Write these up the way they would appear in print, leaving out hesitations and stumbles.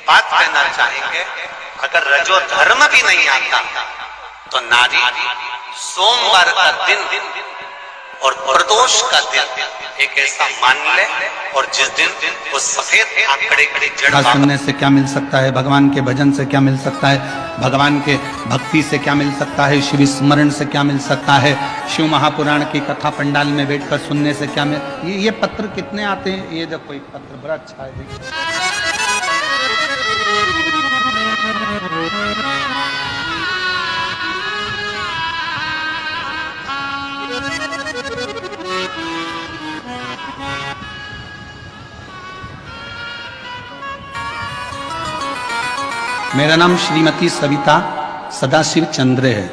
बात कहना चाहेंगे, अगर रजो धर्म भी नहीं आता तो नारी सोमवार का दिन और प्रदोष का दिन एक ऐसा मान ले, और जिस दिन वो सफेद आंकड़े की जड़ सुनने से क्या मिल सकता है, भगवान के भजन से क्या मिल सकता है, भगवान के भक्ति से क्या मिल सकता है, शिव स्मरण से क्या मिल सकता है, शिव महापुराण की कथा पंडाल में बैठकर सुनने से क्या मिल। ये पत्र कितने आते हैं, ये देखो एक पत्र बड़ा अच्छा है। मेरा नाम श्रीमती सविता सदाशिव चंद्र है।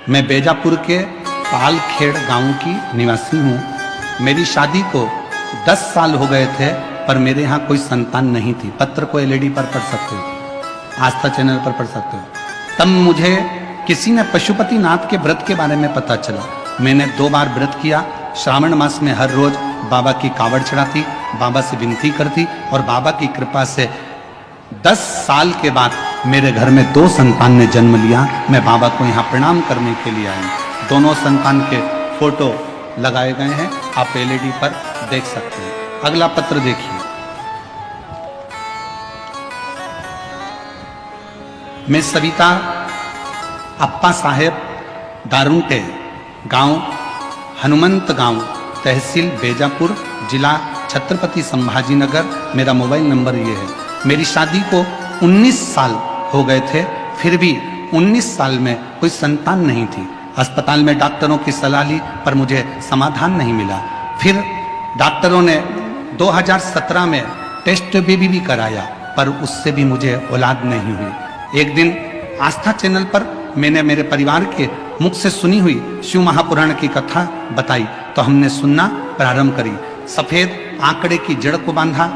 मैं बेजापुर के पालखेड़ गांव की निवासी हूँ। मेरी शादी को 10 साल हो गए थे, पर मेरे यहाँ कोई संतान नहीं थी। पत्र को एलईडी पर पढ़ सकते हो, आस्था चैनल पर पढ़ सकते हो। तब मुझे किसी ने पशुपतिनाथ के व्रत के बारे में पता चला। मैंने 2 बार व्रत किया। श्रावण मास में हर रोज बाबा की कावड़ चढ़ाती, बाबा से विनती करती, और बाबा की कृपा से 10 साल के बाद मेरे घर में 2 संतान ने जन्म लिया। मैं बाबा को यहाँ प्रणाम करने के लिए आई। दोनों संतान के फोटो लगाए गए हैं, आप एलईडी पर देख सकते हैं। अगला पत्र देखिए। मैं सविता अप्पा साहेब दारुंटे, गांव हनुमंत गांव, तहसील बेजापुर, जिला छत्रपति संभाजीनगर। मेरा मोबाइल नंबर ये है। मेरी शादी को 19 साल हो गए थे, फिर भी 19 साल में कोई संतान नहीं थी। अस्पताल में डॉक्टरों की सलाह ली, पर मुझे समाधान नहीं मिला। फिर डॉक्टरों ने 2017 में टेस्ट भी कराया, पर उससे भी मुझे औलाद नहीं हुई। एक दिन आस्था चैनल पर मैंने मेरे परिवार के मुख से सुनी हुई शिव महापुराण की कथा बताई, तो हमने सुनना प्रारंभ करी। सफेद आंकड़े की जड़ को बांधा।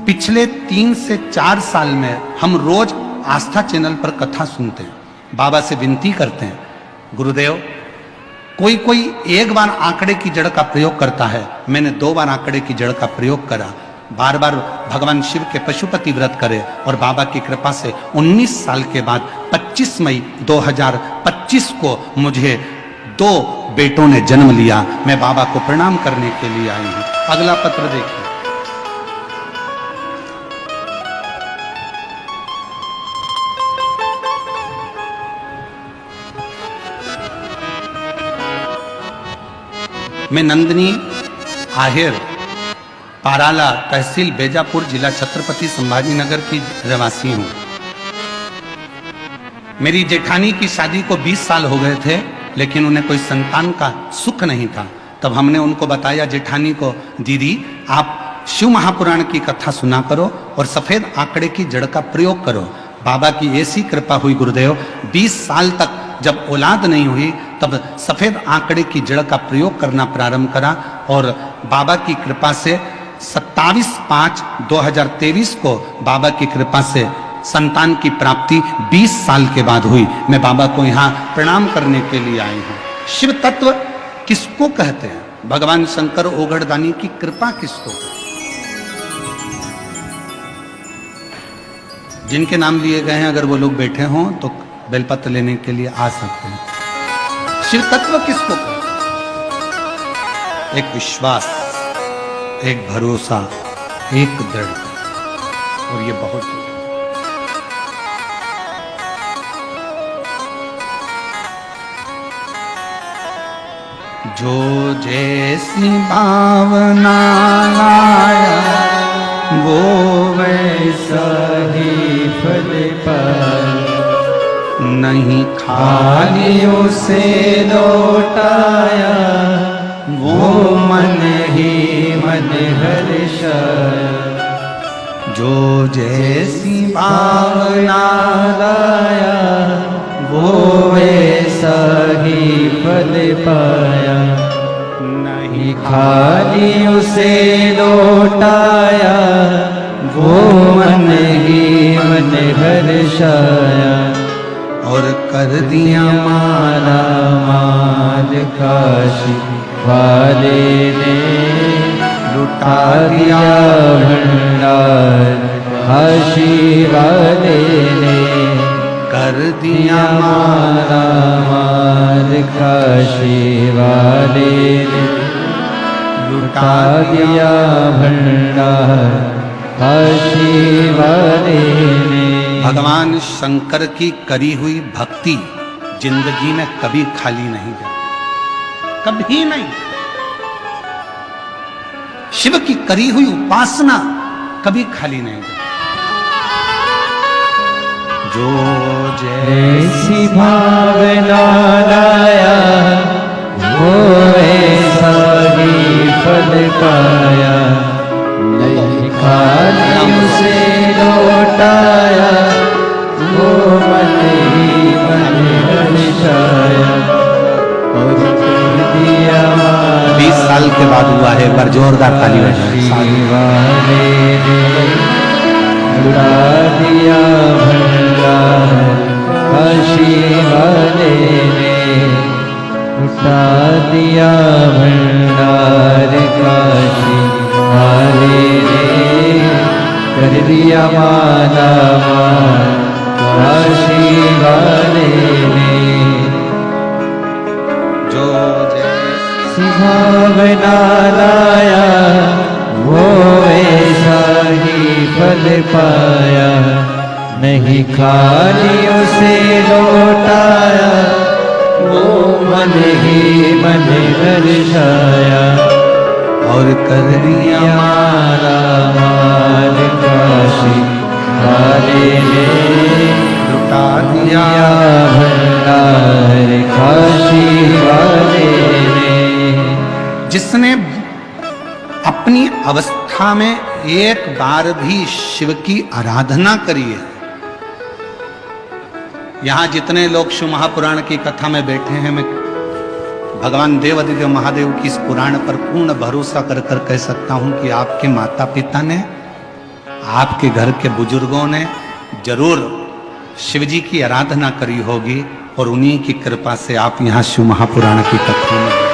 पिछले 3 से 4 साल में हम रोज आस्था चैनल पर कथा सुनते हैं, बाबा से विनती करते हैं, गुरुदेव कोई 1 बार आंकड़े की जड़ का प्रयोग करता है। मैंने 2 बार आंकड़े की जड़ का प्रयोग करा। बार बार भगवान शिव के पशुपति व्रत करे, और बाबा की कृपा से 19 साल के बाद 25 मई 2025 को मुझे 2 बेटों ने जन्म लिया। मैं बाबा को प्रणाम करने के लिए आई हूं। अगला पत्र देखिए। मैं नंदिनी आहेर, पाराला, तहसील बेजापुर, जिला छत्रपति संभाजीनगर की रहवासी हूँ। मेरी जेठानी की शादी को 20 साल हो गए थे, लेकिन उन्हें कोई संतान का सुख नहीं था। तब हमने उनको बताया, जेठानी को, दीदी आप शिव महापुराण की कथा सुना करो और सफेद आंकड़े की जड़ का प्रयोग करो। बाबा की ऐसी कृपा हुई गुरुदेव, 20 साल तक जब औलाद नहीं हुई, तब सफेद आंकड़े की जड़ का प्रयोग करना प्रारंभ करा, और बाबा की कृपा से 27/5/2023 को बाबा की कृपा से संतान की प्राप्ति 20 साल के बाद हुई। मैं बाबा को यहाँ प्रणाम करने के लिए आई हूँ। शिव तत्व किसको कहते हैं? भगवान शंकर ओघड़दानी की कृपा किसको कहते हैं? जिनके नाम लिए गए हैं, अगर वो लोग बैठे हों तो बेलपत्र लेने के लिए आ सकते हैं। शिव तत्व किसको कहते हैं? एक विश्वास, एक भरोसा, एक दृढ़ता, और ये बहुत जो जैसी भावना लाया वो वैसा ही फल पाए, नहीं खाली उसे लौटाया वो मन ही मन हर्षाया। जो जैसी भावना लाया वो वैसा ही फल पाया, नहीं खाली उसे लौटाया वो मन ही मन हर्षाया। और कर दिया माला माल काशी वाले ने, लुटा दिया भंडार काशी वाले ने कर दिया मारा मार, काशी वाले ने लुटा दिया भंडार, काशी वाले ने। भगवान शंकर की करी हुई भक्ति जिंदगी में कभी खाली नहीं जाती, कभी नहीं। शिव की करी हुई उपासना कभी खाली नहीं जाती। जो जैसी भावना लाया वो ऐसा ही फल पाया, नहीं खाली उसे लौटाया, वो मन ही मन हर्षाया और कर दिया 20 साल के बाद हुआ है, पर जोरदार ताली बजाएं। वाले ने लुटा दिया भंडार, काशी वाले ने लुटा दिया भंडार, काशी वाले ने कर दिया माला मार, काशी वाले ने। जो भावना लाया वो ऐसा ही फल पाया, नहीं खाली उसे लौटाया, वो मन ही मन हर्षाया और कर दिया मारा मार, काशी वाले ने लुटा दिया भंडार, काशी वाले ने। जिसने अपनी अवस्था में एक बार भी शिव की आराधना करी है, यहां जितने लोग शिव महापुराण की कथा में बैठे हैं, मैं भगवान देवादिदेव महादेव की इस पुराण पर पूर्ण भरोसा कर कर कह सकता हूं कि आपके माता पिता ने, आपके घर के बुजुर्गों ने जरूर शिव जी की आराधना करी होगी और उन्हीं की कृपा से आप यहां शिव महापुराण की कथा में।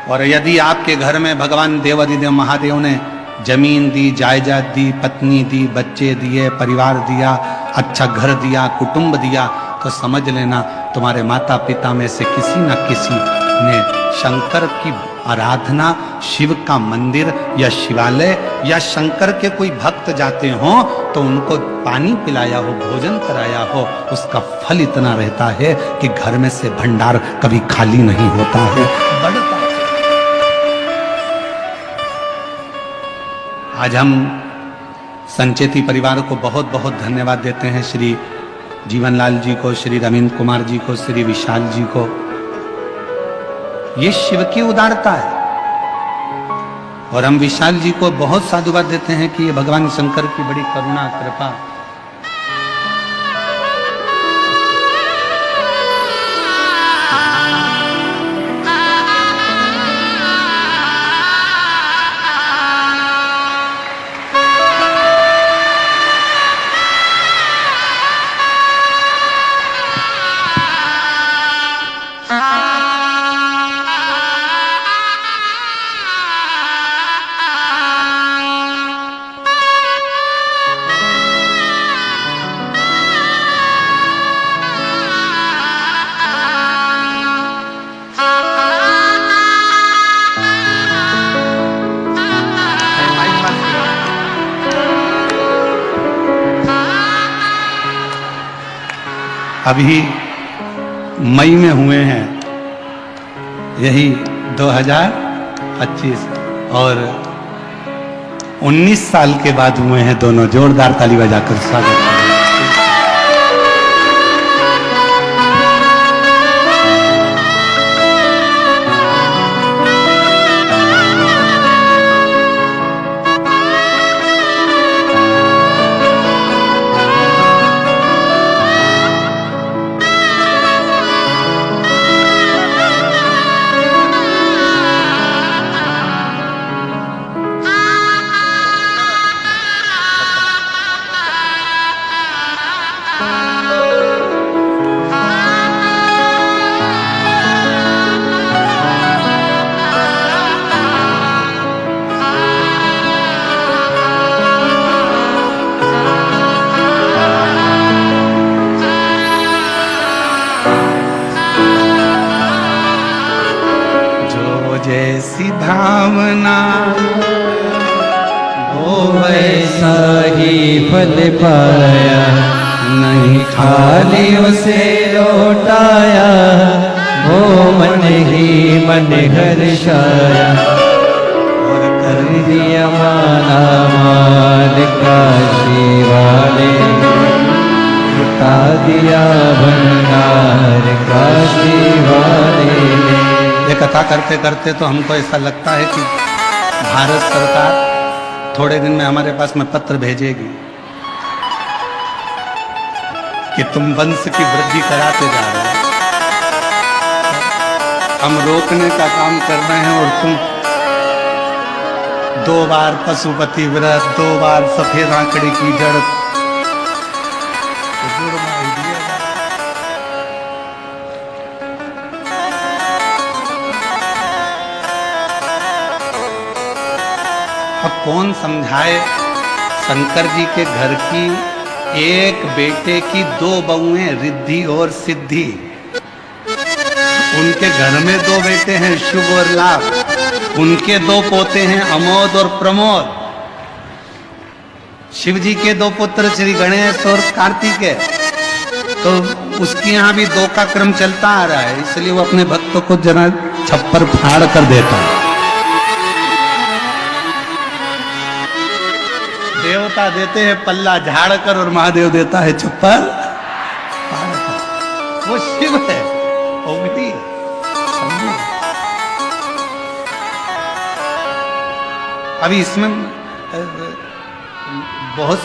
और यदि आपके घर में भगवान देवादिदेव महादेव ने जमीन दी, जायदाद दी, पत्नी दी, बच्चे दिए, परिवार दिया, अच्छा घर दिया, कुटुंब दिया, तो समझ लेना तुम्हारे माता पिता में से किसी न किसी ने शंकर की आराधना, शिव का मंदिर या शिवालय या शंकर के कोई भक्त जाते हो तो उनको पानी पिलाया हो, भोजन कराया हो, उसका फल इतना रहता है कि घर में से भंडार कभी खाली नहीं होता है, बढ़ता। आज हम संचेती परिवार को बहुत बहुत धन्यवाद देते हैं, श्री जीवनलाल जी को, श्री रविंद्र कुमार जी को, श्री विशाल जी को। ये शिव की उदारता है और हम विशाल जी को बहुत साधुवाद देते हैं कि ये भगवान शंकर की बड़ी करुणा कृपा। अभी मई में हुए हैं, यही 2025 और 19 साल के बाद हुए हैं दोनों। जोरदार ताली बजाकर स्वागत करें। वैसा ही फल पाया, नहीं खाली उसे लौटाया, वो मन ही मन हर्षाया, और कर दिया माला माल काशी वाले, उठा दिया भंडार काशी वाले ने। ये कथा करते करते तो हमको ऐसा लगता है कि भारत सरकार थोड़े दिन में हमारे पास में पत्र भेजेगी कि तुम वंश की वृद्धि कराते जा रहे हो, हम रोकने का काम कर रहे हैं और तुम 2 बार पशुपति व्रत, 2 बार सफेद आंकड़े की जड़, अब कौन समझाए शंकर जी के घर की एक बेटे की 2 बहुएं रिद्धि और सिद्धि, उनके घर में 2 बेटे हैं शुभ और लाभ, उनके 2 पोते हैं अमोद और प्रमोद, शिव जी के 2 पुत्र श्री गणेश और कार्तिकेय, तो उसके यहाँ भी 2 का क्रम चलता आ रहा है, इसलिए वो अपने भक्तों को जरा छप्पर फाड़ कर देता है। देवता देते हैं पल्ला झाड़ कर और महादेव देता है छप्पर फाड़ कर। वो शिव है, ओगटी समझो। अभी इसमें बहुत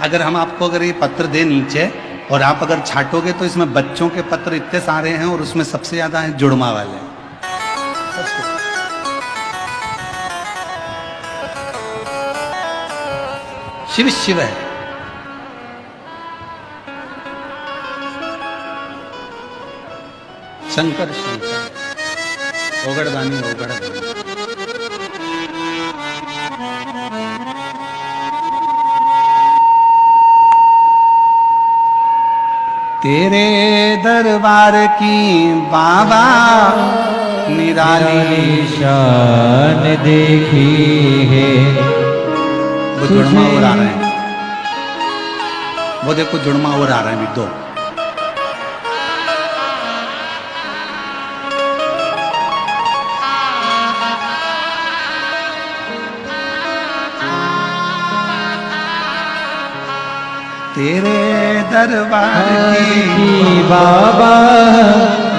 अगर हम आपको अगर ये पत्र दे नीचे और आप अगर छाटोगे तो इसमें बच्चों के पत्र इतने सारे हैं और उसमें सबसे ज्यादा है जुड़मा वाले। शिव शिव है, शंकर शंकर, ओगड़दानी ओगड़दानी। तेरे दरबार की बाबा निराली शान देखी है, वो जुड़मा और आ रहे हैं, वो देखो जुड़मा और आ रहे हैं 2। तेरे दरबार की बाबा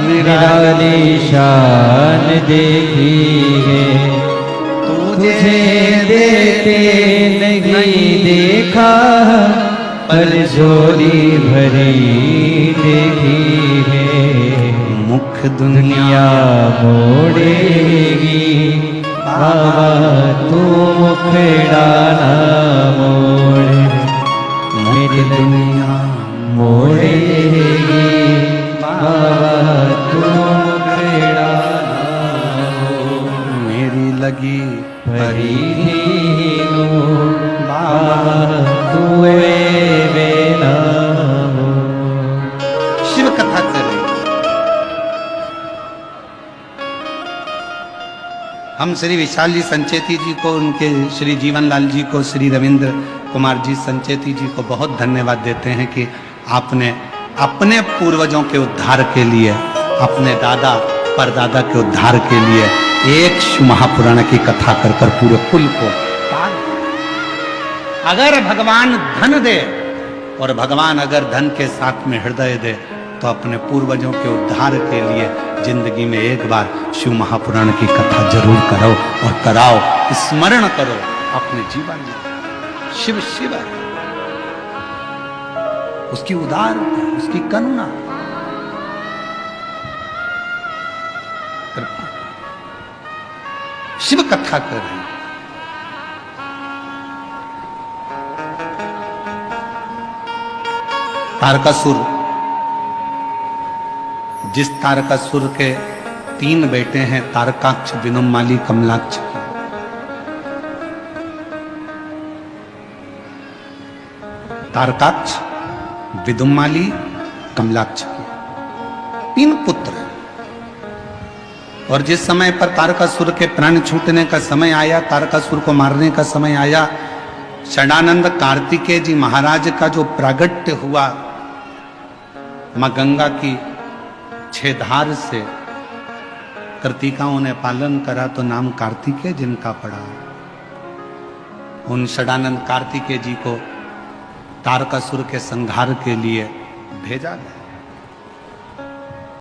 निराली शान देखी है, तुझे देते नहीं देखा, पर झोली भरी देखी है, मुख दुनिया मोड़ेगी, बाबा तू मुखड़ा मोड़े, मेरी दुनिया मोड़ेगी, बाबा तू मुखड़ा मेरी लगी परीनो, बाबा तू बेना। शिव कथा करें। हम श्री विशाल जी संचेती जी को, उनके श्री जीवनलाल जी को, श्री रविंद्र कुमार जी संचेती जी को बहुत धन्यवाद देते हैं कि आपने अपने पूर्वजों के उद्धार के लिए, अपने दादा परदादा के उद्धार के लिए एक शिव महापुराण की कथा कर कर पूरे कुल को पार। अगर भगवान धन दे और भगवान अगर धन के साथ में हृदय दे तो अपने पूर्वजों के उद्धार के लिए जिंदगी में एक बार शिव महापुराण की कथा जरूर करो और कराओ, स्मरण करो अपने जीवन में। शिव शिव है, उसकी उदारता, उसकी करुणा, कृपा। शिव कथा कर रहे हैं। तारकासुर, जिस तारकासुर के 3 बेटे हैं, तारकाक्ष, विनुमाली, कमलाक्ष। तारकाक्ष, विदुमाली, कमलाक्ष के 3 पुत्र हैं। और जिस समय पर तारकासुर के प्राण छूटने का समय आया, तारकासुर को मारने का समय आया, षडानंद कार्तिकेय जी महाराज का जो प्रागट्य हुआ मां गंगा की छेधार से, कृतिकाओं ने पालन करा तो नाम कार्तिकेय जिनका पड़ा। उन षडानंद कार्तिकेय जी को तारकासुर के संहार के लिए भेजा गया।